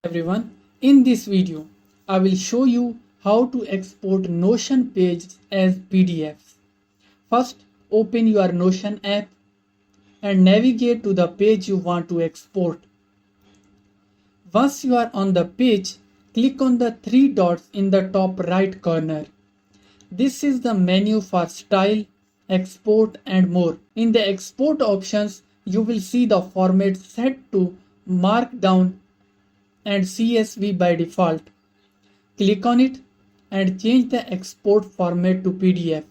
Everyone, in this video, I will show you how to export Notion pages as PDFs. First, open your Notion app and navigate to the page you want to export. Once you are on the page, click on the three dots in the top right corner. This is the menu for Style, Export and more. In the export options, you will see the format set to Markdown and CSV by default. Click on it and change the export format to PDF.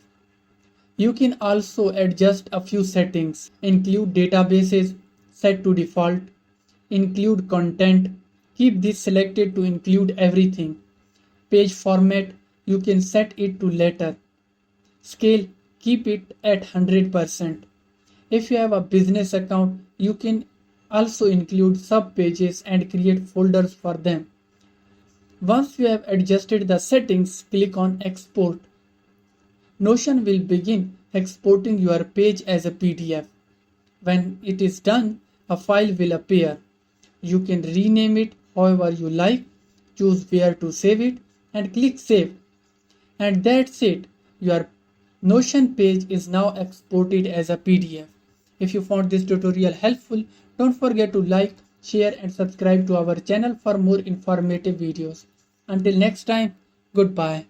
You can also adjust a few settings. Include databases, set to default. Include content, keep this selected to include everything. Page format, you can set it to letter. Scale, keep it at 100%. If you have a business account, you can also include subpages and create folders for them. Once you have adjusted the settings, click on Export. Notion will begin exporting your page as a PDF. When it is done, a file will appear. You can rename it however you like, choose where to save it, and click Save. And that's it. Your Notion page is now exported as a PDF. If you found this tutorial helpful, don't forget to like, share and subscribe to our channel for more informative videos. Until next time, goodbye.